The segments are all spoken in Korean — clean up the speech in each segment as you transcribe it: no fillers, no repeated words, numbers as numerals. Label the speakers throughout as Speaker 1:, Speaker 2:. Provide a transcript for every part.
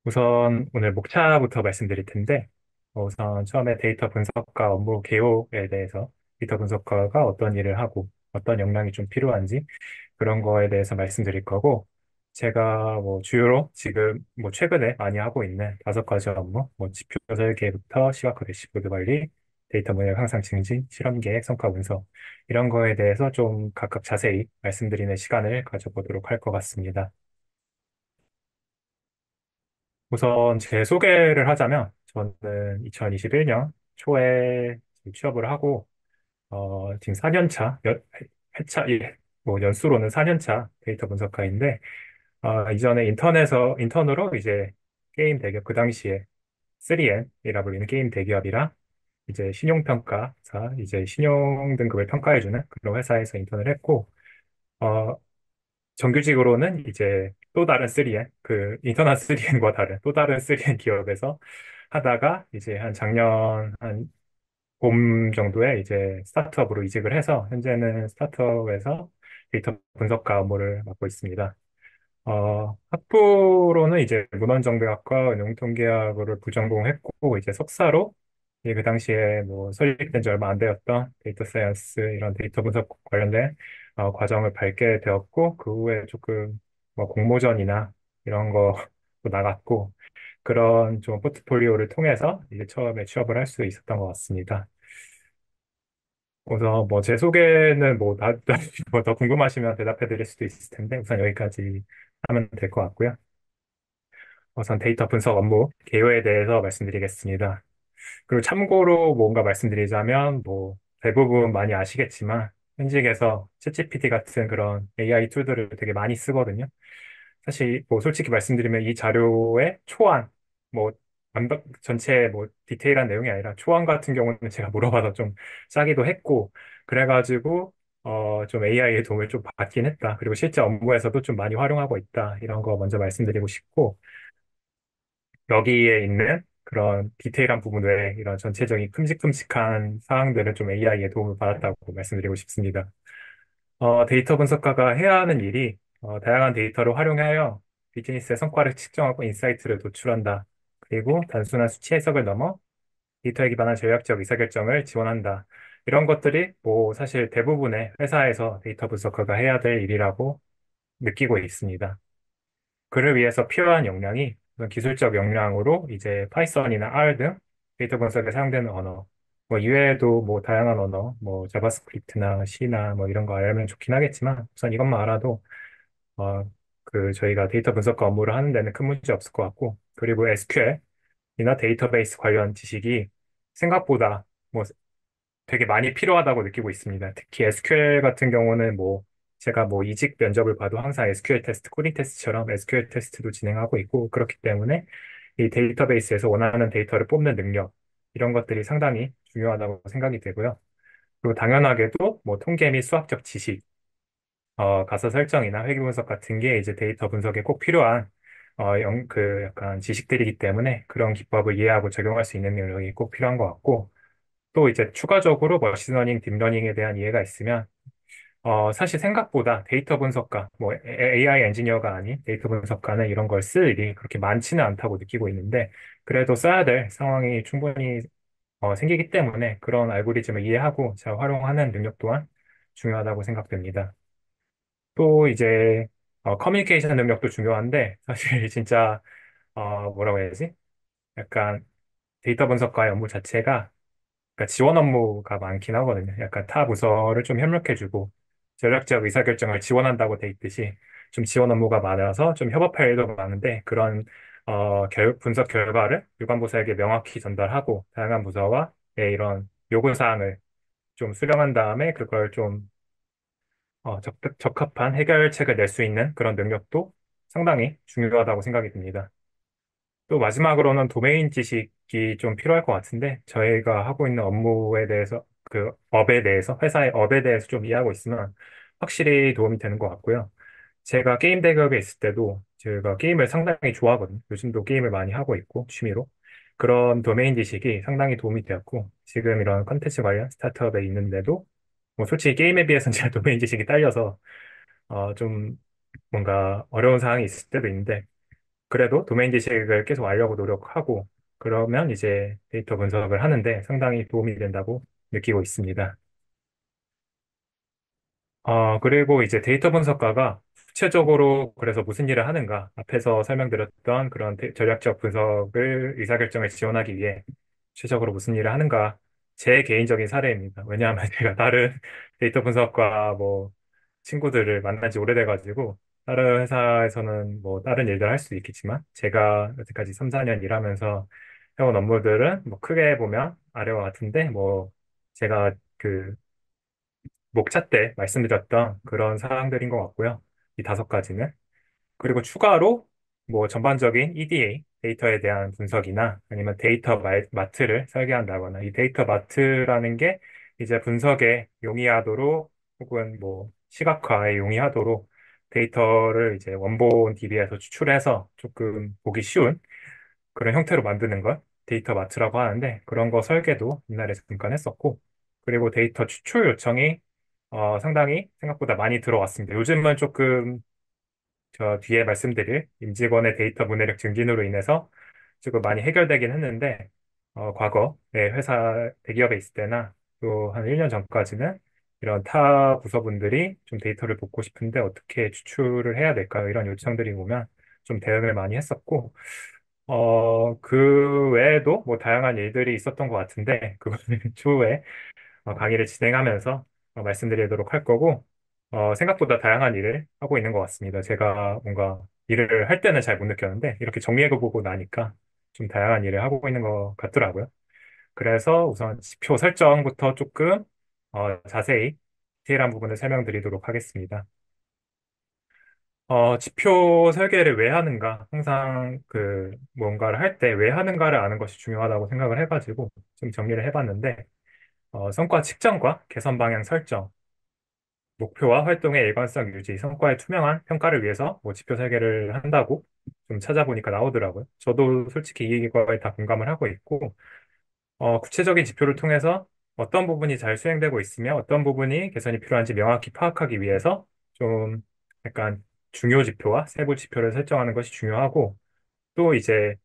Speaker 1: 우선 오늘 목차부터 말씀드릴 텐데, 우선 처음에 데이터 분석과 업무 개요에 대해서 데이터 분석가가 어떤 일을 하고 어떤 역량이 좀 필요한지 그런 거에 대해서 말씀드릴 거고, 제가 뭐 주요로 지금 뭐 최근에 많이 하고 있는 5가지 업무, 뭐 지표 설계부터 시각화 대시보드 관리, 데이터 모델 향상 증진, 실험 계획, 성과 분석 이런 거에 대해서 좀 각각 자세히 말씀드리는 시간을 가져보도록 할 것 같습니다. 우선 제 소개를 하자면 저는 2021년 초에 취업을 하고 지금 4년 차, 뭐 연수로는 4년 차 데이터 분석가인데 이전에 인턴으로 이제 게임 대기업 그 당시에 3N이라 불리는 게임 대기업이랑 이제 신용평가사 이제 신용 등급을 평가해주는 그런 회사에서 인턴을 했고 어, 정규직으로는 이제 또 다른 3N, 그 인터넷 3N과 다른 또 다른 3N 기업에서 하다가 이제 한 작년 한 봄 정도에 이제 스타트업으로 이직을 해서 현재는 스타트업에서 데이터 분석가 업무를 맡고 있습니다. 학부로는 이제 문헌정보학과 은행통계학을 부전공했고 이제 석사로 이제 그 당시에 뭐 설립된 지 얼마 안 되었던 데이터 사이언스 이런 데이터 분석 관련된 과정을 밟게 되었고 그 후에 조금 뭐 공모전이나 이런 거 나갔고 그런 좀 포트폴리오를 통해서 이제 처음에 취업을 할 수 있었던 것 같습니다. 그래서 뭐 제 소개는 뭐더 궁금하시면 대답해 드릴 수도 있을 텐데 우선 여기까지 하면 될 것 같고요. 우선 데이터 분석 업무 개요에 대해서 말씀드리겠습니다. 그리고 참고로 뭔가 말씀드리자면 뭐 대부분 많이 아시겠지만 현직에서 챗GPT 같은 그런 AI 툴들을 되게 많이 쓰거든요. 사실 뭐 솔직히 말씀드리면 이 자료의 초안 뭐 전체 뭐 디테일한 내용이 아니라 초안 같은 경우는 제가 물어봐서 좀 짜기도 했고 그래가지고 좀 AI의 도움을 좀 받긴 했다. 그리고 실제 업무에서도 좀 많이 활용하고 있다. 이런 거 먼저 말씀드리고 싶고 여기에 있는 그런 디테일한 부분 외에 이런 전체적인 큼직큼직한 사항들은 좀 AI의 도움을 받았다고 말씀드리고 싶습니다. 데이터 분석가가 해야 하는 일이 다양한 데이터를 활용하여 비즈니스의 성과를 측정하고 인사이트를 도출한다. 그리고 단순한 수치 해석을 넘어 데이터에 기반한 전략적 의사결정을 지원한다. 이런 것들이 뭐 사실 대부분의 회사에서 데이터 분석가가 해야 될 일이라고 느끼고 있습니다. 그를 위해서 필요한 역량이 우선 기술적 역량으로 이제 파이썬이나 R 등 데이터 분석에 사용되는 언어, 뭐 이외에도 뭐 다양한 언어, 뭐 자바스크립트나 C나 뭐 이런 거 알면 좋긴 하겠지만 우선 이것만 알아도 그 저희가 데이터 분석과 업무를 하는 데는 큰 문제 없을 것 같고 그리고 SQL이나 데이터베이스 관련 지식이 생각보다 뭐 되게 많이 필요하다고 느끼고 있습니다. 특히 SQL 같은 경우는 뭐 제가 뭐 이직 면접을 봐도 항상 SQL 테스트, 코딩 테스트처럼 SQL 테스트도 진행하고 있고 그렇기 때문에 이 데이터베이스에서 원하는 데이터를 뽑는 능력 이런 것들이 상당히 중요하다고 생각이 되고요. 그리고 당연하게도 뭐 통계 및 수학적 지식, 가사 설정이나 회귀 분석 같은 게 이제 데이터 분석에 꼭 필요한 그 약간 지식들이기 때문에 그런 기법을 이해하고 적용할 수 있는 능력이 꼭 필요한 것 같고 또 이제 추가적으로 머신러닝, 딥러닝에 대한 이해가 있으면 사실 생각보다 데이터 분석가, 뭐 AI 엔지니어가 아닌 데이터 분석가는 이런 걸 쓸 일이 그렇게 많지는 않다고 느끼고 있는데 그래도 써야 될 상황이 충분히 생기기 때문에 그런 알고리즘을 이해하고 잘 활용하는 능력 또한 중요하다고 생각됩니다. 또 이제 커뮤니케이션 능력도 중요한데 사실 진짜 뭐라고 해야지? 약간 데이터 분석가의 업무 자체가 그러니까 지원 업무가 많긴 하거든요. 약간 타 부서를 좀 협력해주고 전략적 의사결정을 지원한다고 돼 있듯이 좀 지원 업무가 많아서 좀 협업할 일도 많은데 그런 분석 결과를 유관부서에게 명확히 전달하고 다양한 부서와 이런 요구사항을 좀 수렴한 다음에 그걸 좀 적합한 해결책을 낼 수 있는 그런 능력도 상당히 중요하다고 생각이 듭니다. 또 마지막으로는 도메인 지식이 좀 필요할 것 같은데 저희가 하고 있는 업무에 대해서 그 업에 대해서 회사의 업에 대해서 좀 이해하고 있으면 확실히 도움이 되는 것 같고요. 제가 게임 대기업에 있을 때도 제가 게임을 상당히 좋아하거든요. 요즘도 게임을 많이 하고 있고 취미로 그런 도메인 지식이 상당히 도움이 되었고 지금 이런 컨텐츠 관련 스타트업에 있는데도 뭐 솔직히 게임에 비해서는 제가 도메인 지식이 딸려서 좀 뭔가 어려운 상황이 있을 때도 있는데 그래도 도메인 지식을 계속 알려고 노력하고 그러면 이제 데이터 분석을 하는데 상당히 도움이 된다고 느끼고 있습니다. 그리고 이제 데이터 분석가가 구체적으로 그래서 무슨 일을 하는가, 앞에서 설명드렸던 그런 전략적 분석을, 의사결정을 지원하기 위해 구체적으로 무슨 일을 하는가, 제 개인적인 사례입니다. 왜냐하면 제가 다른 데이터 분석과 뭐 친구들을 만난 지 오래돼가지고, 다른 회사에서는 뭐 다른 일들 할 수도 있겠지만, 제가 여태까지 3, 4년 일하면서 해온 업무들은 뭐 크게 보면 아래와 같은데, 뭐 제가 그 목차 때 말씀드렸던 그런 사항들인 것 같고요. 이 5가지는. 그리고 추가로 뭐 전반적인 EDA, 데이터에 대한 분석이나 아니면 데이터 마트를 설계한다거나 이 데이터 마트라는 게 이제 분석에 용이하도록 혹은 뭐 시각화에 용이하도록 데이터를 이제 원본 DB에서 추출해서 조금 보기 쉬운 그런 형태로 만드는 걸 데이터 마트라고 하는데 그런 거 설계도 옛날에 잠깐 했었고 그리고 데이터 추출 요청이 상당히 생각보다 많이 들어왔습니다. 요즘은 조금 저 뒤에 말씀드릴 임직원의 데이터 문해력 증진으로 인해서 조금 많이 해결되긴 했는데 과거 내 회사 대기업에 있을 때나 또 한 1년 전까지는 이런 타 부서분들이 좀 데이터를 보고 싶은데 어떻게 추출을 해야 될까요? 이런 요청들이 오면 좀 대응을 많이 했었고 그 외에도 뭐 다양한 일들이 있었던 것 같은데, 그거는 추후에 강의를 진행하면서 말씀드리도록 할 거고, 생각보다 다양한 일을 하고 있는 것 같습니다. 제가 뭔가 일을 할 때는 잘 못 느꼈는데, 이렇게 정리해보고 나니까 좀 다양한 일을 하고 있는 것 같더라고요. 그래서 우선 지표 설정부터 조금 자세히 디테일한 부분을 설명드리도록 하겠습니다. 지표 설계를 왜 하는가? 항상 그 뭔가를 할 때 왜 하는가를 아는 것이 중요하다고 생각을 해가지고 좀 정리를 해봤는데, 성과 측정과 개선 방향 설정, 목표와 활동의 일관성 유지, 성과의 투명한 평가를 위해서 뭐 지표 설계를 한다고 좀 찾아보니까 나오더라고요. 저도 솔직히 이거에 다 공감을 하고 있고, 구체적인 지표를 통해서 어떤 부분이 잘 수행되고 있으며 어떤 부분이 개선이 필요한지 명확히 파악하기 위해서 좀 약간 중요 지표와 세부 지표를 설정하는 것이 중요하고 또 이제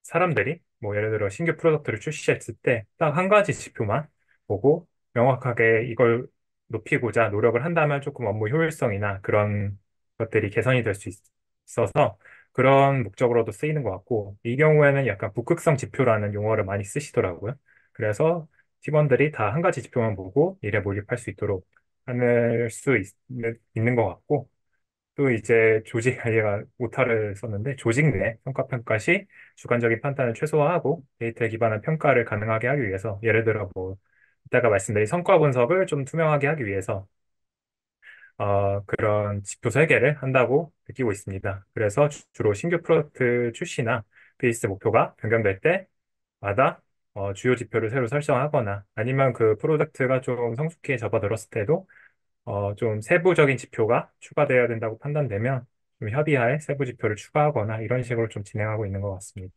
Speaker 1: 사람들이 뭐 예를 들어 신규 프로덕트를 출시했을 때 딱 한 가지 지표만 보고 명확하게 이걸 높이고자 노력을 한다면 조금 업무 효율성이나 그런 것들이 개선이 될 수 있어서 그런 목적으로도 쓰이는 것 같고 이 경우에는 약간 북극성 지표라는 용어를 많이 쓰시더라고요. 그래서 팀원들이 다 한 가지 지표만 보고 일에 몰입할 수 있도록 하는 있는 것 같고 또 이제 조직 관리가 오타를 썼는데 조직 내 성과 평가 시 주관적인 판단을 최소화하고 데이터에 기반한 평가를 가능하게 하기 위해서 예를 들어 뭐 이따가 말씀드린 성과 분석을 좀 투명하게 하기 위해서 그런 지표 설계를 한다고 느끼고 있습니다. 그래서 주로 신규 프로젝트 출시나 베이스 목표가 변경될 때마다 주요 지표를 새로 설정하거나 아니면 그 프로젝트가 좀 성숙히 접어들었을 때도 좀 세부적인 지표가 추가되어야 된다고 판단되면 좀 협의하에 세부 지표를 추가하거나 이런 식으로 좀 진행하고 있는 것 같습니다.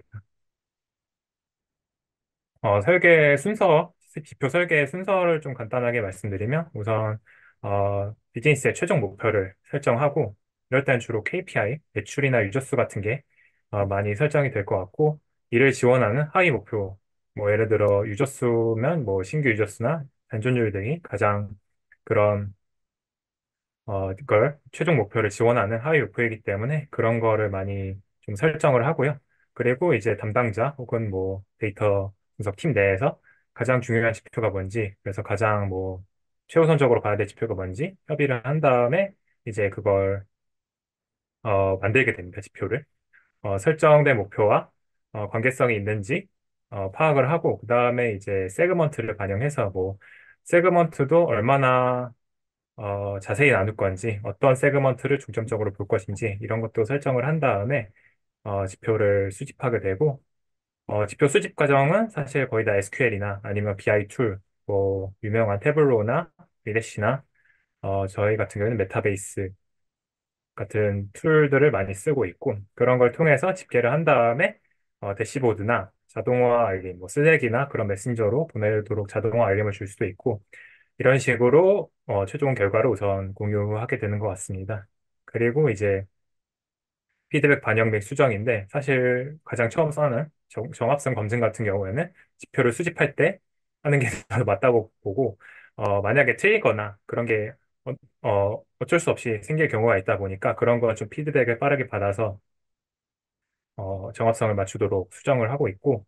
Speaker 1: 설계 순서, 지표 설계 순서를 좀 간단하게 말씀드리면 우선 비즈니스의 최종 목표를 설정하고 이럴 땐 주로 KPI, 매출이나 유저수 같은 게 많이 설정이 될 것 같고 이를 지원하는 하위 목표, 뭐 예를 들어 유저수면 뭐 신규 유저수나 단존율 등이 가장 그런 이걸 최종 목표를 지원하는 하위 목표이기 때문에 그런 거를 많이 좀 설정을 하고요. 그리고 이제 담당자 혹은 뭐 데이터 분석 팀 내에서 가장 중요한 지표가 뭔지, 그래서 가장 뭐 최우선적으로 봐야 될 지표가 뭔지 협의를 한 다음에 이제 그걸 만들게 됩니다. 지표를. 설정된 목표와 관계성이 있는지 파악을 하고 그 다음에 이제 세그먼트를 반영해서 뭐 세그먼트도 얼마나 자세히 나눌 건지, 어떤 세그먼트를 중점적으로 볼 것인지, 이런 것도 설정을 한 다음에, 지표를 수집하게 되고, 지표 수집 과정은 사실 거의 다 SQL이나 아니면 BI 툴, 뭐, 유명한 태블로나 리래시나, 저희 같은 경우는 메타베이스 같은 툴들을 많이 쓰고 있고, 그런 걸 통해서 집계를 한 다음에, 대시보드나 자동화 알림, 뭐, 슬랙이나 그런 메신저로 보내도록 자동화 알림을 줄 수도 있고, 이런 식으로 최종 결과를 우선 공유하게 되는 것 같습니다. 그리고 이제 피드백 반영 및 수정인데 사실 가장 처음 써는 정합성 검증 같은 경우에는 지표를 수집할 때 하는 게 더 맞다고 보고 만약에 틀리거나 그런 게 어쩔 수 없이 생길 경우가 있다 보니까 그런 건 좀 피드백을 빠르게 받아서 정합성을 맞추도록 수정을 하고 있고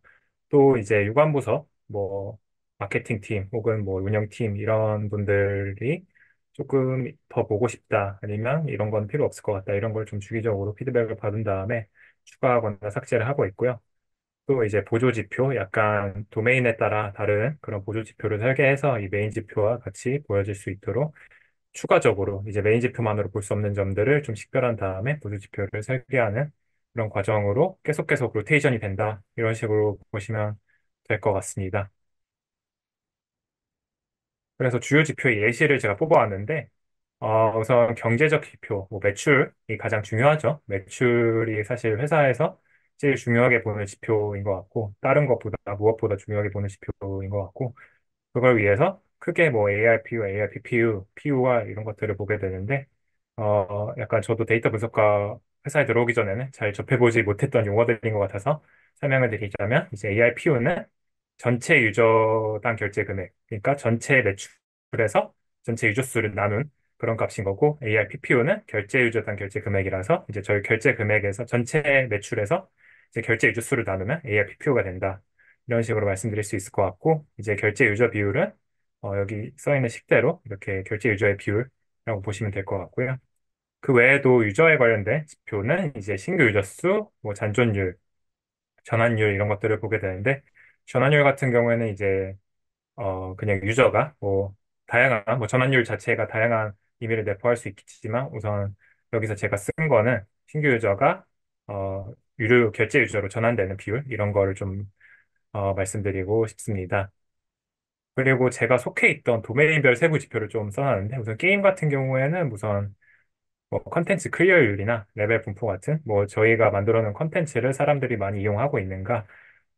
Speaker 1: 또 이제 유관부서 뭐 마케팅 팀 혹은 뭐 운영팀 이런 분들이 조금 더 보고 싶다 아니면 이런 건 필요 없을 것 같다 이런 걸 좀 주기적으로 피드백을 받은 다음에 추가하거나 삭제를 하고 있고요. 또 이제 보조 지표 약간 도메인에 따라 다른 그런 보조 지표를 설계해서 이 메인 지표와 같이 보여질 수 있도록 추가적으로 이제 메인 지표만으로 볼 수 없는 점들을 좀 식별한 다음에 보조 지표를 설계하는 그런 과정으로 계속 로테이션이 된다. 이런 식으로 보시면 될 것 같습니다. 그래서 주요 지표의 예시를 제가 뽑아왔는데, 우선 경제적 지표, 뭐 매출이 가장 중요하죠. 매출이 사실 회사에서 제일 중요하게 보는 지표인 것 같고, 다른 것보다 무엇보다 중요하게 보는 지표인 것 같고, 그걸 위해서 크게 뭐 ARPU, ARPPU, PU와 이런 것들을 보게 되는데, 약간 저도 데이터 분석가 회사에 들어오기 전에는 잘 접해보지 못했던 용어들인 것 같아서 설명을 드리자면, 이제 ARPU는 전체 유저당 결제 금액, 그러니까 전체 매출에서 전체 유저 수를 나눈 그런 값인 거고, ARPPU는 결제 유저당 결제 금액이라서 이제 저희 결제 금액에서 전체 매출에서 이제 결제 유저 수를 나누면 ARPPU가 된다. 이런 식으로 말씀드릴 수 있을 것 같고, 이제 결제 유저 비율은 여기 써 있는 식대로 이렇게 결제 유저의 비율이라고 보시면 될 것 같고요. 그 외에도 유저에 관련된 지표는 이제 신규 유저 수, 뭐 잔존율, 전환율 이런 것들을 보게 되는데, 전환율 같은 경우에는 이제 그냥 유저가 뭐 다양한 뭐 전환율 자체가 다양한 의미를 내포할 수 있겠지만 우선 여기서 제가 쓴 거는 신규 유저가 유료 결제 유저로 전환되는 비율 이런 거를 좀 말씀드리고 싶습니다. 그리고 제가 속해 있던 도메인별 세부 지표를 좀 써놨는데 우선 게임 같은 경우에는 우선 뭐 컨텐츠 클리어율이나 레벨 분포 같은 뭐 저희가 만들어 놓은 컨텐츠를 사람들이 많이 이용하고 있는가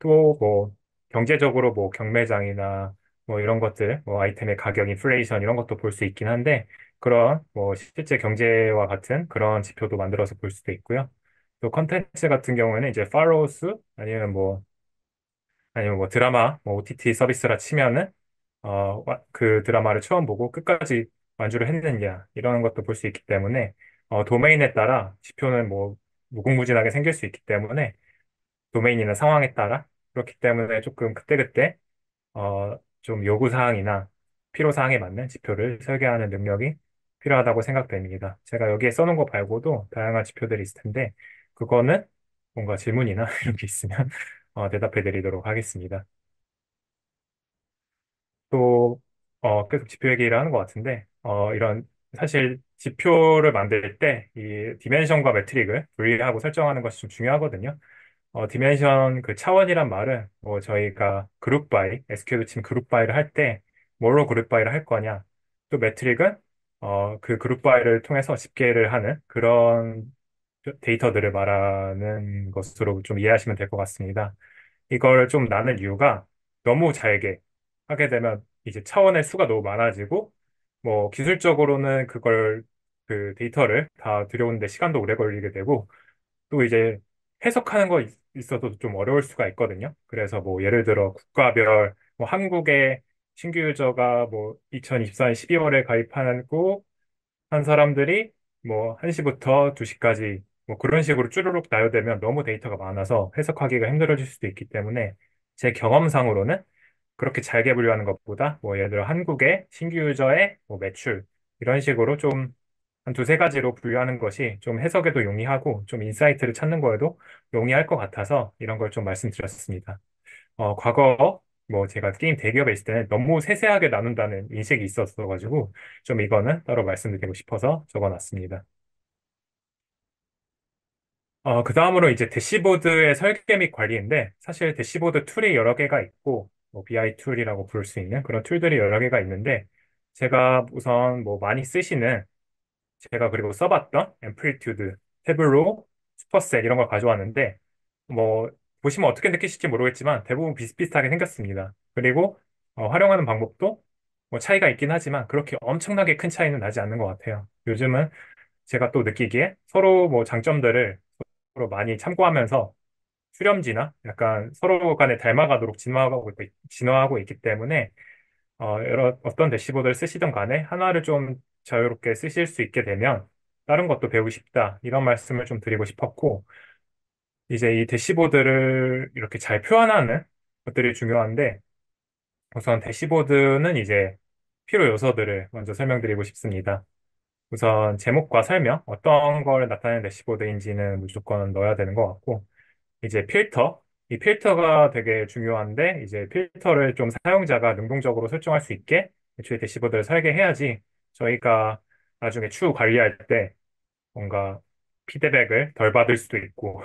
Speaker 1: 또 뭐 경제적으로 뭐 경매장이나 뭐 이런 것들 뭐 아이템의 가격 인플레이션 이런 것도 볼 수 있긴 한데 그런 뭐 실제 경제와 같은 그런 지표도 만들어서 볼 수도 있고요. 또 컨텐츠 같은 경우에는 이제 팔로우 수 아니면 뭐 드라마 뭐 OTT 서비스라 치면은 그 드라마를 처음 보고 끝까지 완주를 했느냐 이런 것도 볼 수 있기 때문에 도메인에 따라 지표는 뭐 무궁무진하게 생길 수 있기 때문에 도메인이나 상황에 따라 그렇기 때문에 조금 그때그때 좀 요구사항이나 필요사항에 맞는 지표를 설계하는 능력이 필요하다고 생각됩니다. 제가 여기에 써놓은 거 말고도 다양한 지표들이 있을 텐데 그거는 뭔가 질문이나 이런 게 있으면 대답해 드리도록 하겠습니다. 또 계속 지표 얘기를 하는 것 같은데 이런 사실 지표를 만들 때 이 디멘션과 매트릭을 분리하고 설정하는 것이 좀 중요하거든요. 디멘션 그 차원이란 말은 뭐 저희가 그룹 바이, SQL로 치면 그룹 바이를 할 때 뭐로 그룹 바이를 할 거냐. 또 매트릭은 그 그룹 바이를 통해서 집계를 하는 그런 데이터들을 말하는 것으로 좀 이해하시면 될 것 같습니다. 이걸 좀 나눌 이유가 너무 잘게 하게 되면 이제 차원의 수가 너무 많아지고 뭐 기술적으로는 그걸 그 데이터를 다 들여오는데 시간도 오래 걸리게 되고 또 이제 해석하는 거 있어도 좀 어려울 수가 있거든요. 그래서 뭐 예를 들어 국가별 뭐 한국의 신규 유저가 뭐 2024년 12월에 가입하고 한 사람들이 뭐 1시부터 2시까지 뭐 그런 식으로 쭈루룩 나열되면 너무 데이터가 많아서 해석하기가 힘들어질 수도 있기 때문에 제 경험상으로는 그렇게 잘게 분류하는 것보다 뭐 예를 들어 한국의 신규 유저의 뭐 매출 이런 식으로 좀 한 두세 가지로 분류하는 것이 좀 해석에도 용이하고 좀 인사이트를 찾는 거에도 용이할 것 같아서 이런 걸 좀 말씀드렸습니다. 과거 뭐 제가 게임 대기업에 있을 때는 너무 세세하게 나눈다는 인식이 있었어가지고 좀 이거는 따로 말씀드리고 싶어서 적어놨습니다. 그 다음으로 이제 대시보드의 설계 및 관리인데 사실 대시보드 툴이 여러 개가 있고 뭐 BI 툴이라고 부를 수 있는 그런 툴들이 여러 개가 있는데 제가 우선 뭐 많이 쓰시는 제가 그리고 써봤던 앰플리튜드, 태블로, 슈퍼셋 이런 걸 가져왔는데 뭐 보시면 어떻게 느끼실지 모르겠지만 대부분 비슷비슷하게 생겼습니다. 그리고 활용하는 방법도 뭐 차이가 있긴 하지만 그렇게 엄청나게 큰 차이는 나지 않는 것 같아요. 요즘은 제가 또 느끼기에 서로 뭐 장점들을 많이 참고하면서 수렴지나 약간 서로 간에 닮아가도록 진화하고 있기 때문에 어떤 대시보드를 쓰시든 간에 하나를 좀 자유롭게 쓰실 수 있게 되면 다른 것도 배우고 싶다. 이런 말씀을 좀 드리고 싶었고, 이제 이 대시보드를 이렇게 잘 표현하는 것들이 중요한데, 우선 대시보드는 이제 필요 요소들을 먼저 설명드리고 싶습니다. 우선 제목과 설명, 어떤 걸 나타내는 대시보드인지는 무조건 넣어야 되는 것 같고, 이제 필터, 이 필터가 되게 중요한데, 이제 필터를 좀 사용자가 능동적으로 설정할 수 있게 애초에 대시보드를 설계해야지 저희가 나중에 추후 관리할 때 뭔가 피드백을 덜 받을 수도 있고,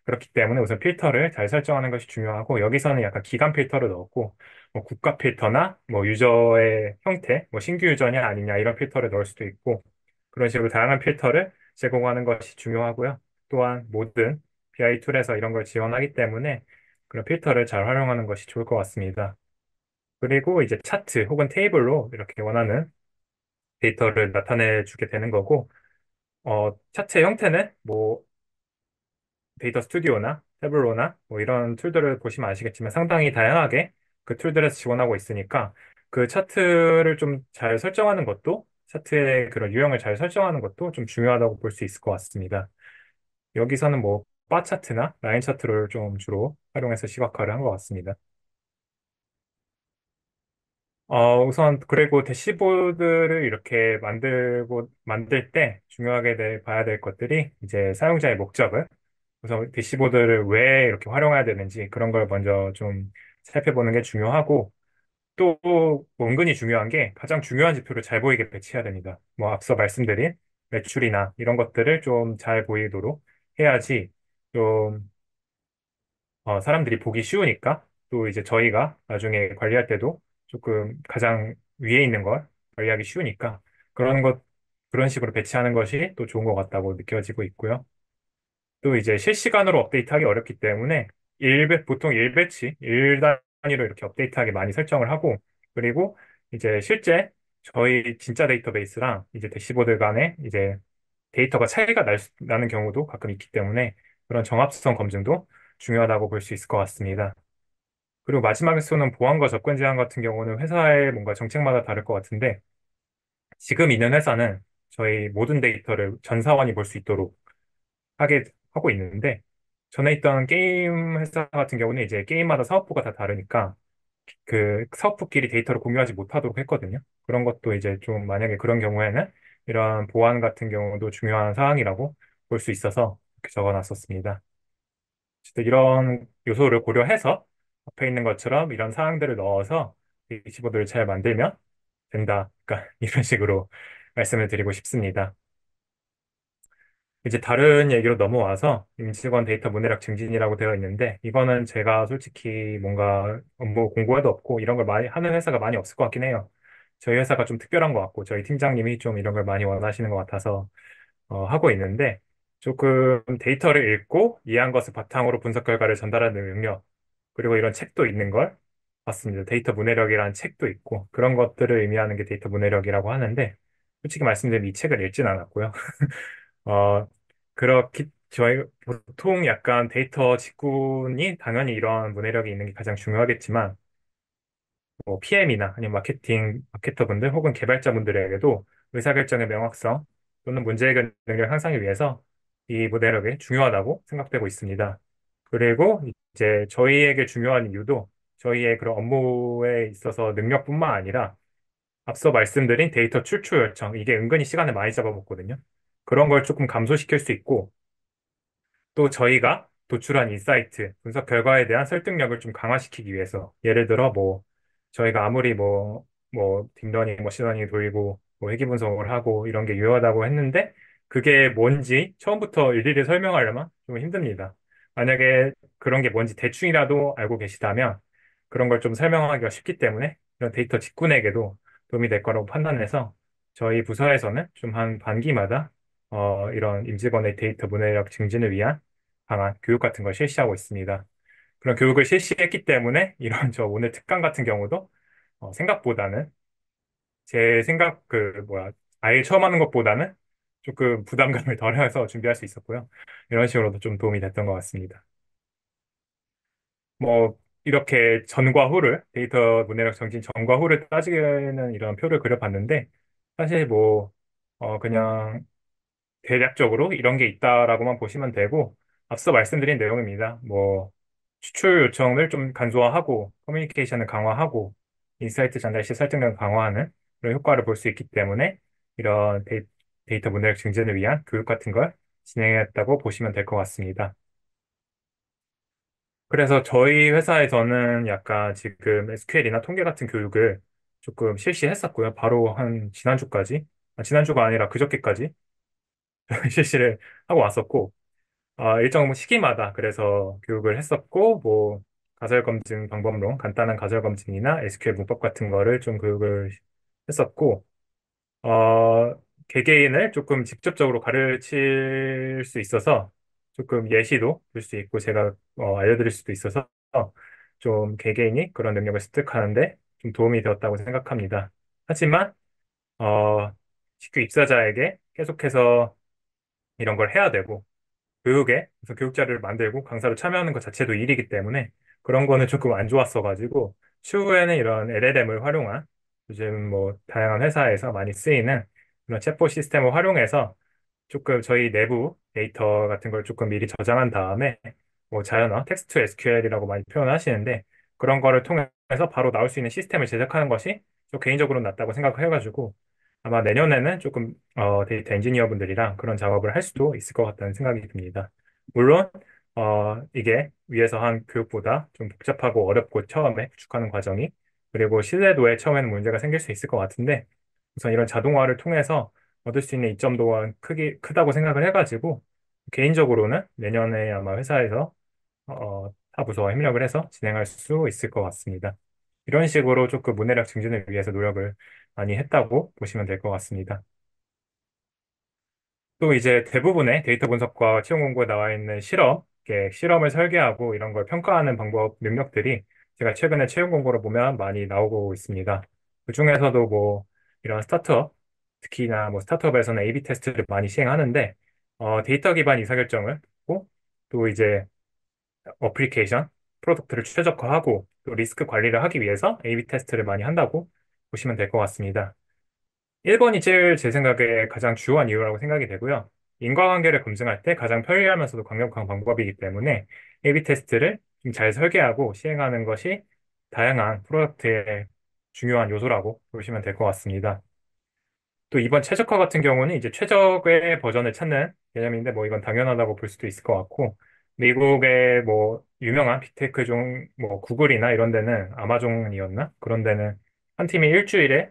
Speaker 1: 그렇기 때문에 우선 필터를 잘 설정하는 것이 중요하고, 여기서는 약간 기간 필터를 넣었고, 뭐 국가 필터나 뭐 유저의 형태, 뭐 신규 유저냐 아니냐 이런 필터를 넣을 수도 있고, 그런 식으로 다양한 필터를 제공하는 것이 중요하고요. 또한 모든 BI 툴에서 이런 걸 지원하기 때문에 그런 필터를 잘 활용하는 것이 좋을 것 같습니다. 그리고 이제 차트 혹은 테이블로 이렇게 원하는 데이터를 나타내 주게 되는 거고, 차트의 형태는 뭐 데이터 스튜디오나 태블로나 뭐 이런 툴들을 보시면 아시겠지만 상당히 다양하게 그 툴들에서 지원하고 있으니까 그 차트를 좀 잘 설정하는 것도 차트의 그런 유형을 잘 설정하는 것도 좀 중요하다고 볼 수 있을 것 같습니다. 여기서는 뭐 바 차트나 라인 차트를 좀 주로 활용해서 시각화를 한 것 같습니다. 우선 그리고 대시보드를 이렇게 만들 때 중요하게 봐야 될 것들이 이제 사용자의 목적을 우선 대시보드를 왜 이렇게 활용해야 되는지 그런 걸 먼저 좀 살펴보는 게 중요하고 또 은근히 중요한 게 가장 중요한 지표를 잘 보이게 배치해야 됩니다. 뭐 앞서 말씀드린 매출이나 이런 것들을 좀 잘 보이도록 해야지 좀 사람들이 보기 쉬우니까 또 이제 저희가 나중에 관리할 때도 조금 가장 위에 있는 걸 관리하기 쉬우니까 그런 식으로 배치하는 것이 또 좋은 것 같다고 느껴지고 있고요. 또 이제 실시간으로 업데이트하기 어렵기 때문에 보통 1배치, 1단위로 이렇게 업데이트하기 많이 설정을 하고, 그리고 이제 실제 저희 진짜 데이터베이스랑 이제 대시보드 간에 이제 데이터가 차이가 나는 경우도 가끔 있기 때문에 그런 정합성 검증도 중요하다고 볼 수 있을 것 같습니다. 그리고 마지막에 쏘는 보안과 접근 제한 같은 경우는 회사의 뭔가 정책마다 다를 것 같은데, 지금 있는 회사는 저희 모든 데이터를 전 사원이 볼 수 있도록 하게 하고 있는데 전에 있던 게임 회사 같은 경우는 이제 게임마다 사업부가 다 다르니까 그 사업부끼리 데이터를 공유하지 못하도록 했거든요. 그런 것도 이제 좀 만약에 그런 경우에는 이런 보안 같은 경우도 중요한 사항이라고 볼 수 있어서 이렇게 적어놨었습니다. 어쨌든 이런 요소를 고려해서 앞에 있는 것처럼 이런 사항들을 넣어서 대시보드를 잘 만들면 된다. 그러니까 이런 식으로 말씀을 드리고 싶습니다. 이제 다른 얘기로 넘어와서 임직원 데이터 문해력 증진이라고 되어 있는데 이거는 제가 솔직히 뭔가 업무 공고에도 없고 이런 걸 많이 하는 회사가 많이 없을 것 같긴 해요. 저희 회사가 좀 특별한 것 같고 저희 팀장님이 좀 이런 걸 많이 원하시는 것 같아서 하고 있는데 조금 데이터를 읽고 이해한 것을 바탕으로 분석 결과를 전달하는 능력 그리고 이런 책도 있는 걸 봤습니다. 데이터 문해력이라는 책도 있고 그런 것들을 의미하는 게 데이터 문해력이라고 하는데 솔직히 말씀드리면 이 책을 읽진 않았고요. 어, 저희 보통 약간 데이터 직군이 당연히 이런 문해력이 있는 게 가장 중요하겠지만, 뭐 PM이나 아니면 마케터분들 혹은 개발자분들에게도 의사결정의 명확성 또는 문제해결 능력 향상을 위해서 이 문해력이 중요하다고 생각되고 있습니다. 그리고 이제 저희에게 중요한 이유도 저희의 그런 업무에 있어서 능력뿐만 아니라 앞서 말씀드린 데이터 출처 요청, 이게 은근히 시간을 많이 잡아먹거든요. 그런 걸 조금 감소시킬 수 있고, 또 저희가 도출한 인사이트, 분석 결과에 대한 설득력을 좀 강화시키기 위해서, 예를 들어 저희가 아무리 딥러닝, 머신러닝 돌리고, 회귀 분석을 하고, 이런 게 유효하다고 했는데, 그게 뭔지 처음부터 일일이 설명하려면 좀 힘듭니다. 만약에 그런 게 뭔지 대충이라도 알고 계시다면, 그런 걸 좀 설명하기가 쉽기 때문에, 이런 데이터 직군에게도 도움이 될 거라고 판단해서, 저희 부서에서는 좀 한 반기마다 이런 임직원의 데이터 문해력 증진을 위한 방안, 교육 같은 걸 실시하고 있습니다. 그런 교육을 실시했기 때문에 이런 저 오늘 특강 같은 경우도 생각보다는 제 생각 아예 처음 하는 것보다는 조금 부담감을 덜어서 준비할 수 있었고요. 이런 식으로도 좀 도움이 됐던 것 같습니다. 뭐, 이렇게 전과 후를, 데이터 문해력 정진 전과 후를 따지는 이런 표를 그려봤는데, 사실 뭐, 그냥 대략적으로 이런 게 있다라고만 보시면 되고, 앞서 말씀드린 내용입니다. 뭐, 추출 요청을 좀 간소화하고, 커뮤니케이션을 강화하고, 인사이트 전달 시 설득력을 강화하는 그런 효과를 볼 수 있기 때문에, 이런 데이터 문해력 증진을 위한 교육 같은 걸 진행했다고 보시면 될 것 같습니다. 그래서 저희 회사에서는 약간 지금 SQL이나 통계 같은 교육을 조금 실시했었고요. 바로 한 지난주까지, 지난주가 아니라 그저께까지 실시를 하고 왔었고, 일정 시기마다 그래서 교육을 했었고, 뭐, 가설 검증 방법론, 간단한 가설 검증이나 SQL 문법 같은 거를 좀 교육을 했었고, 개개인을 조금 직접적으로 가르칠 수 있어서 조금 예시도 줄 수 있고 제가 알려드릴 수도 있어서 좀 개개인이 그런 능력을 습득하는데 좀 도움이 되었다고 생각합니다. 하지만 신규 입사자에게 계속해서 이런 걸 해야 되고 교육에 그래서 교육 자료를 만들고 강사로 참여하는 것 자체도 일이기 때문에 그런 거는 조금 안 좋았어가지고 추후에는 이런 LLM을 활용한 요즘 뭐 다양한 회사에서 많이 쓰이는 그런 챗봇 시스템을 활용해서 조금 저희 내부 데이터 같은 걸 조금 미리 저장한 다음에 뭐 자연어, 텍스트 SQL이라고 많이 표현하시는데 그런 거를 통해서 바로 나올 수 있는 시스템을 제작하는 것이 저 개인적으로 낫다고 생각해가지고 아마 내년에는 조금 데이터 엔지니어 분들이랑 그런 작업을 할 수도 있을 것 같다는 생각이 듭니다. 물론 이게 위에서 한 교육보다 좀 복잡하고 어렵고 처음에 구축하는 과정이 그리고 신뢰도에 처음에는 문제가 생길 수 있을 것 같은데 우선 이런 자동화를 통해서 얻을 수 있는 이점 또한 크다고 생각을 해가지고 개인적으로는 내년에 아마 회사에서 타 부서와 협력을 해서 진행할 수 있을 것 같습니다. 이런 식으로 조금 문해력 증진을 위해서 노력을 많이 했다고 보시면 될 것 같습니다. 또 이제 대부분의 데이터 분석과 채용 공고에 나와 있는 실험, 이렇게 실험을 설계하고 이런 걸 평가하는 방법, 능력들이 제가 최근에 채용 공고를 보면 많이 나오고 있습니다. 그중에서도 뭐 이런 스타트업, 특히나 뭐 스타트업에서는 A/B 테스트를 많이 시행하는데 데이터 기반 의사결정을 하고 또 이제 어플리케이션, 프로덕트를 최적화하고 또 리스크 관리를 하기 위해서 A/B 테스트를 많이 한다고 보시면 될 것 같습니다. 1번이 제일 제 생각에 가장 주요한 이유라고 생각이 되고요. 인과관계를 검증할 때 가장 편리하면서도 강력한 방법이기 때문에 A/B 테스트를 좀 잘 설계하고 시행하는 것이 다양한 프로덕트의 중요한 요소라고 보시면 될 것 같습니다. 또 이번 최적화 같은 경우는 이제 최적의 버전을 찾는 개념인데 뭐 이건 당연하다고 볼 수도 있을 것 같고 미국의 뭐 유명한 빅테크 중 뭐 구글이나 이런 데는 아마존이었나? 그런 데는 한 팀이 일주일에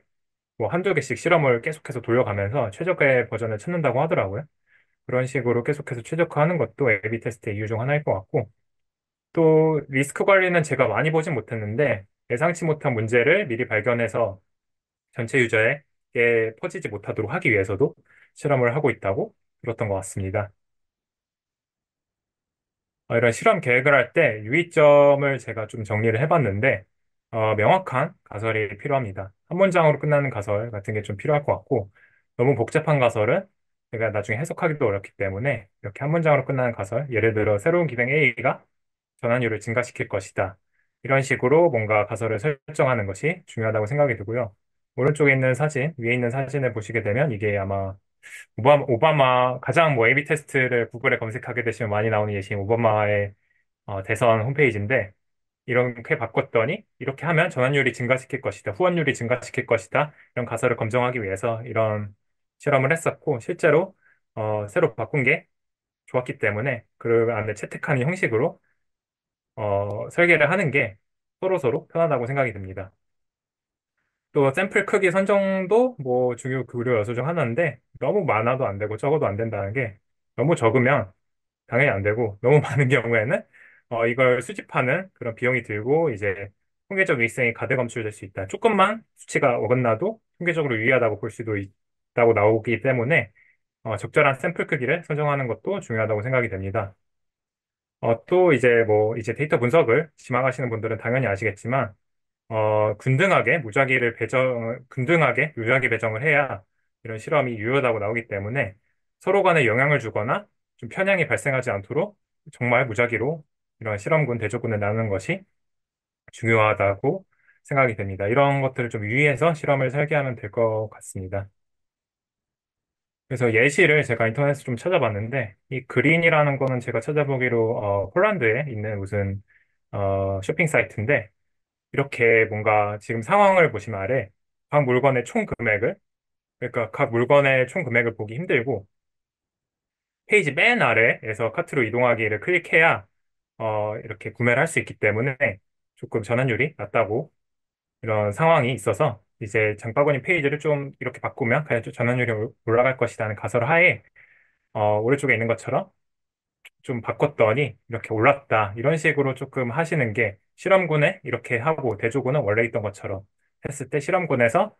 Speaker 1: 뭐 한두 개씩 실험을 계속해서 돌려가면서 최적의 버전을 찾는다고 하더라고요. 그런 식으로 계속해서 최적화하는 것도 A/B 테스트의 이유 중 하나일 것 같고 또 리스크 관리는 제가 많이 보진 못했는데 예상치 못한 문제를 미리 발견해서 전체 유저에게 퍼지지 못하도록 하기 위해서도 실험을 하고 있다고 들었던 것 같습니다. 이런 실험 계획을 할 때 유의점을 제가 좀 정리를 해봤는데 명확한 가설이 필요합니다. 한 문장으로 끝나는 가설 같은 게 좀 필요할 것 같고 너무 복잡한 가설은 제가 나중에 해석하기도 어렵기 때문에 이렇게 한 문장으로 끝나는 가설 예를 들어 새로운 기능 A가 전환율을 증가시킬 것이다. 이런 식으로 뭔가 가설을 설정하는 것이 중요하다고 생각이 들고요. 오른쪽에 있는 사진, 위에 있는 사진을 보시게 되면 이게 아마 오바마 가장 뭐 A/B 테스트를 구글에 검색하게 되시면 많이 나오는 예시인 오바마의 대선 홈페이지인데 이렇게 바꿨더니 이렇게 하면 전환율이 증가시킬 것이다, 후원율이 증가시킬 것이다 이런 가설을 검증하기 위해서 이런 실험을 했었고 실제로 새로 바꾼 게 좋았기 때문에 그 안에 채택하는 형식으로 설계를 하는 게 서로서로 편하다고 생각이 듭니다. 또 샘플 크기 선정도 뭐 중요 고려 요소 중 하나인데 너무 많아도 안 되고 적어도 안 된다는 게 너무 적으면 당연히 안 되고 너무 많은 경우에는 이걸 수집하는 그런 비용이 들고 이제 통계적 위생이 가대 검출될 수 있다. 조금만 수치가 어긋나도 통계적으로 유의하다고 볼 수도 있다고 나오기 때문에 적절한 샘플 크기를 선정하는 것도 중요하다고 생각이 됩니다. 또 이제 뭐 이제 데이터 분석을 지망하시는 분들은 당연히 아시겠지만 균등하게 무작위 배정을 해야 이런 실험이 유효하다고 나오기 때문에 서로 간에 영향을 주거나 좀 편향이 발생하지 않도록 정말 무작위로 이런 실험군, 대조군을 나누는 것이 중요하다고 생각이 됩니다. 이런 것들을 좀 유의해서 실험을 설계하면 될 것 같습니다. 그래서 예시를 제가 인터넷에서 좀 찾아봤는데, 이 그린이라는 거는 제가 찾아보기로 폴란드에 있는 무슨 쇼핑 사이트인데, 이렇게 뭔가 지금 상황을 보시면 아래 각 물건의 총 금액을, 그러니까 각 물건의 총 금액을 보기 힘들고, 페이지 맨 아래에서 카트로 이동하기를 클릭해야 이렇게 구매를 할 수 있기 때문에 조금 전환율이 낮다고 이런 상황이 있어서 이제 장바구니 페이지를 좀 이렇게 바꾸면 그냥 좀 전환율이 올라갈 것이라는 가설 하에 오른쪽에 있는 것처럼 좀 바꿨더니 이렇게 올랐다. 이런 식으로 조금 하시는 게 실험군에 이렇게 하고 대조군은 원래 있던 것처럼 했을 때 실험군에서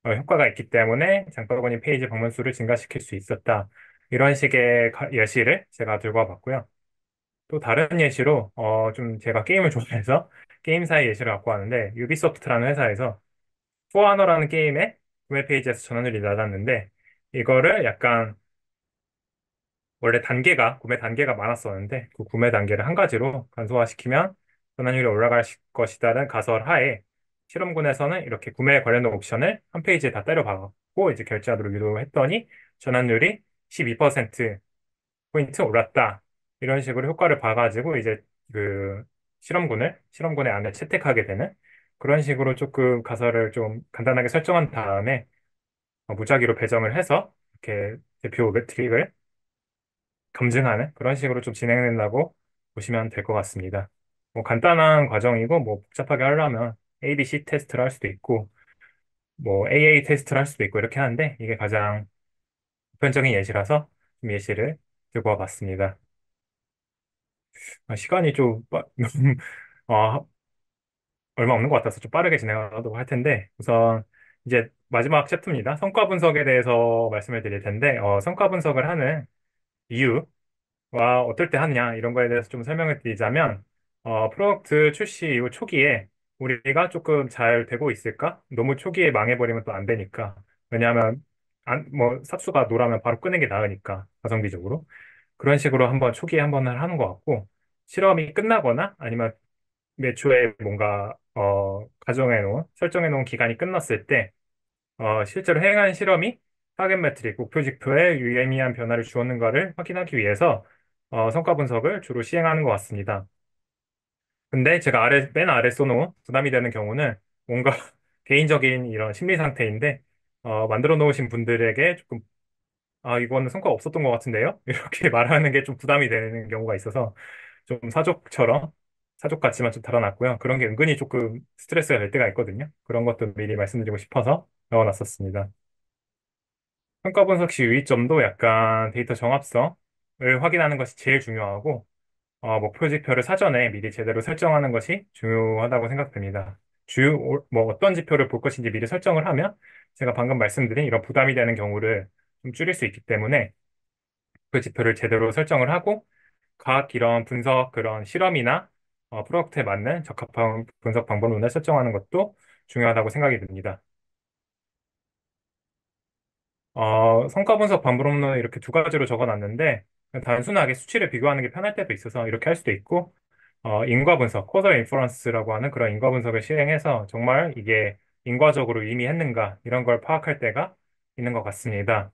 Speaker 1: 효과가 있기 때문에 장바구니 페이지 방문 수를 증가시킬 수 있었다. 이런 식의 예시를 제가 들고 와봤고요. 또 다른 예시로 좀 제가 게임을 좋아해서 게임사의 예시를 갖고 왔는데 유비소프트라는 회사에서 포아너라는 게임의 구매 페이지에서 전환율이 낮았는데 이거를 약간 원래 구매 단계가 많았었는데 그 구매 단계를 한 가지로 간소화시키면 전환율이 올라갈 것이다는 가설 하에 실험군에서는 이렇게 구매에 관련된 옵션을 한 페이지에 다 때려 박았고 이제 결제하도록 유도했더니 전환율이 12% 포인트 올랐다. 이런 식으로 효과를 봐가지고 이제 그 실험군의 안에 채택하게 되는 그런 식으로 조금 가설을 좀 간단하게 설정한 다음에 무작위로 배정을 해서 이렇게 대표 매트릭을 검증하는 그런 식으로 좀 진행된다고 보시면 될 것 같습니다. 뭐 간단한 과정이고 뭐 복잡하게 하려면 ABC 테스트를 할 수도 있고 뭐 AA 테스트를 할 수도 있고 이렇게 하는데 이게 가장 보편적인 예시라서 좀 예시를 들고 와봤습니다. 시간이 좀 너무 어, 얼마 없는 것 같아서 좀 빠르게 진행하도록 할 텐데 우선 이제 마지막 챕터입니다. 성과 분석에 대해서 말씀을 드릴 텐데 성과 분석을 하는 이유 와, 어떨 때 하느냐, 이런 거에 대해서 좀 설명을 드리자면, 프로덕트 출시 이후 초기에 우리가 조금 잘 되고 있을까? 너무 초기에 망해버리면 또 안 되니까. 왜냐하면, 삽수가 노라면 바로 끄는 게 나으니까, 가성비적으로. 그런 식으로 한번 초기에 한번 하는 것 같고, 실험이 끝나거나 아니면 매초에 뭔가, 설정해 놓은 기간이 끝났을 때, 실제로 행한 실험이 타겟 매트릭, 목표 지표에 유의미한 변화를 주었는가를 확인하기 위해서 성과 분석을 주로 시행하는 것 같습니다. 근데 제가 맨 아래 써놓은 부담이 되는 경우는 뭔가 개인적인 이런 심리 상태인데 만들어 놓으신 분들에게 조금 이거는 성과가 없었던 것 같은데요? 이렇게 말하는 게 좀 부담이 되는 경우가 있어서 좀 사족 같지만 좀 달아났고요. 그런 게 은근히 조금 스트레스가 될 때가 있거든요. 그런 것도 미리 말씀드리고 싶어서 넣어놨었습니다. 평가 분석 시 유의점도 약간 데이터 정합성을 확인하는 것이 제일 중요하고, 목표 지표를 사전에 미리 제대로 설정하는 것이 중요하다고 생각됩니다. 뭐 어떤 지표를 볼 것인지 미리 설정을 하면 제가 방금 말씀드린 이런 부담이 되는 경우를 좀 줄일 수 있기 때문에 그 지표를 제대로 설정을 하고 각 이런 그런 실험이나 프로젝트에 맞는 적합한 분석 방법론을 설정하는 것도 중요하다고 생각이 듭니다. 성과 분석 방법론은 이렇게 두 가지로 적어놨는데, 단순하게 수치를 비교하는 게 편할 때도 있어서 이렇게 할 수도 있고, 인과 분석, 코저 인퍼런스라고 하는 그런 인과 분석을 실행해서 정말 이게 인과적으로 의미했는가, 이런 걸 파악할 때가 있는 것 같습니다.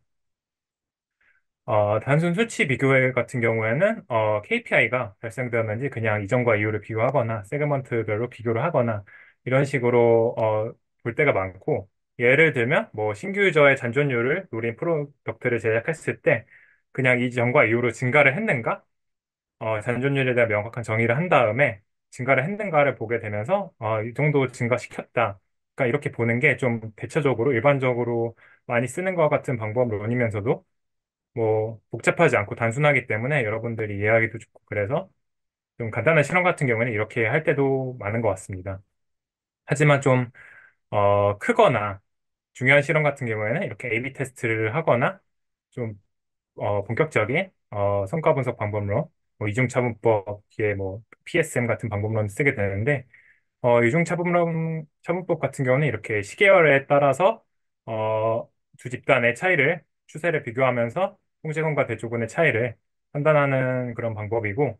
Speaker 1: 단순 수치 비교 같은 경우에는 KPI가 발생되었는지 그냥 이전과 이후를 비교하거나 세그먼트별로 비교를 하거나 이런 식으로 볼 때가 많고 예를 들면 뭐 신규 유저의 잔존율을 노린 프로덕트를 제작했을 때 그냥 이전과 이후로 증가를 했는가? 잔존율에 대한 명확한 정의를 한 다음에 증가를 했는가를 보게 되면서 이 정도 증가시켰다. 그러니까 이렇게 보는 게 좀 대체적으로 일반적으로 많이 쓰는 것 같은 방법론이면서도 뭐 복잡하지 않고 단순하기 때문에 여러분들이 이해하기도 좋고 그래서 좀 간단한 실험 같은 경우에는 이렇게 할 때도 많은 것 같습니다. 하지만 좀 크거나 중요한 실험 같은 경우에는 이렇게 A/B 테스트를 하거나 좀 본격적인 성과 분석 방법론, 뭐 이중차분법 뒤에 뭐 PSM 같은 방법론을 쓰게 되는데 차분법 같은 경우는 이렇게 시계열에 따라서 두 집단의 추세를 비교하면서 통제군과 대조군의 차이를 판단하는 그런 방법이고,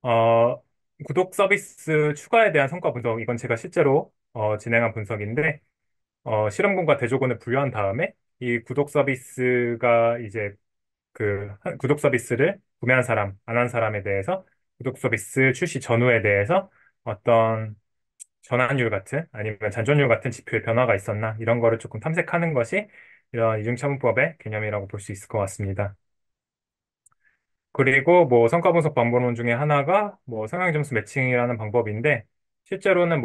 Speaker 1: 어, 구독 서비스 추가에 대한 성과 분석, 이건 제가 실제로 진행한 분석인데, 실험군과 대조군을 분류한 다음에 이 구독 서비스가 이제 구독 서비스를 구매한 사람, 안 한 사람에 대해서 구독 서비스 출시 전후에 대해서 어떤 전환율 같은 아니면 잔존율 같은 지표의 변화가 있었나 이런 거를 조금 탐색하는 것이 이런 이중차분법의 개념이라고 볼 수 있을 것 같습니다. 그리고 뭐 성과 분석 방법론 중에 하나가 뭐 성향 점수 매칭이라는 방법인데 실제로는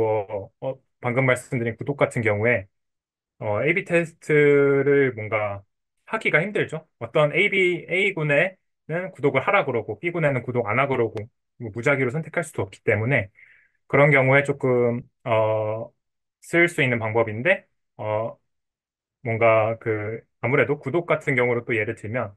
Speaker 1: 방금 말씀드린 구독 같은 경우에 A/B 테스트를 뭔가 하기가 힘들죠. 어떤 A군에는 구독을 하라 그러고 B군에는 구독 안 하고 그러고 뭐 무작위로 선택할 수도 없기 때문에 그런 경우에 조금 쓸 수 있는 방법인데 어, 뭔가 아무래도 구독 같은 경우로 또 예를 들면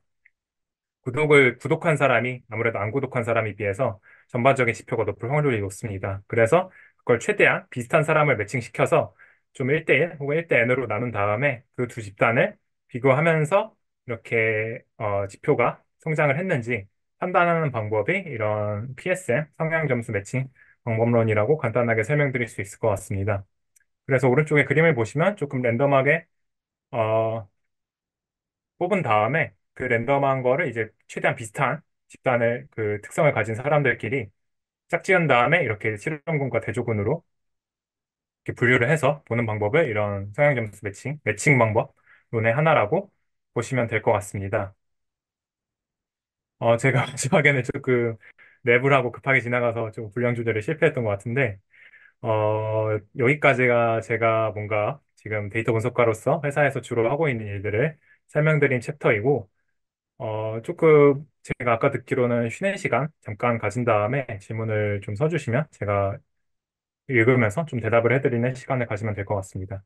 Speaker 1: 구독한 사람이 아무래도 안 구독한 사람에 비해서 전반적인 지표가 높을 확률이 높습니다. 그래서 그걸 최대한 비슷한 사람을 매칭시켜서 좀 1대1 혹은 1대 N으로 나눈 다음에 그 두 집단을 비교하면서 이렇게 지표가 성장을 했는지 판단하는 방법이 이런 PSM, 성향 점수 매칭 방법론이라고 간단하게 설명드릴 수 있을 것 같습니다. 그래서 오른쪽에 그림을 보시면 조금 랜덤하게 어, 뽑은 다음에 그 랜덤한 거를 이제 최대한 비슷한 집단을 특성을 가진 사람들끼리 짝지은 다음에 이렇게 실험군과 대조군으로 이렇게 분류를 해서 보는 방법을 이런 성향점수 매칭 방법론의 하나라고 보시면 될 것 같습니다. 제가 마지막에는 조금 랩을 하고 급하게 지나가서 좀 분량 조절에 실패했던 것 같은데, 여기까지가 제가 뭔가 지금 데이터 분석가로서 회사에서 주로 하고 있는 일들을 설명드린 챕터이고, 조금 제가 아까 듣기로는 쉬는 시간 잠깐 가진 다음에 질문을 좀 써주시면 제가 읽으면서 좀 대답을 해드리는 시간을 가지면 될 것 같습니다.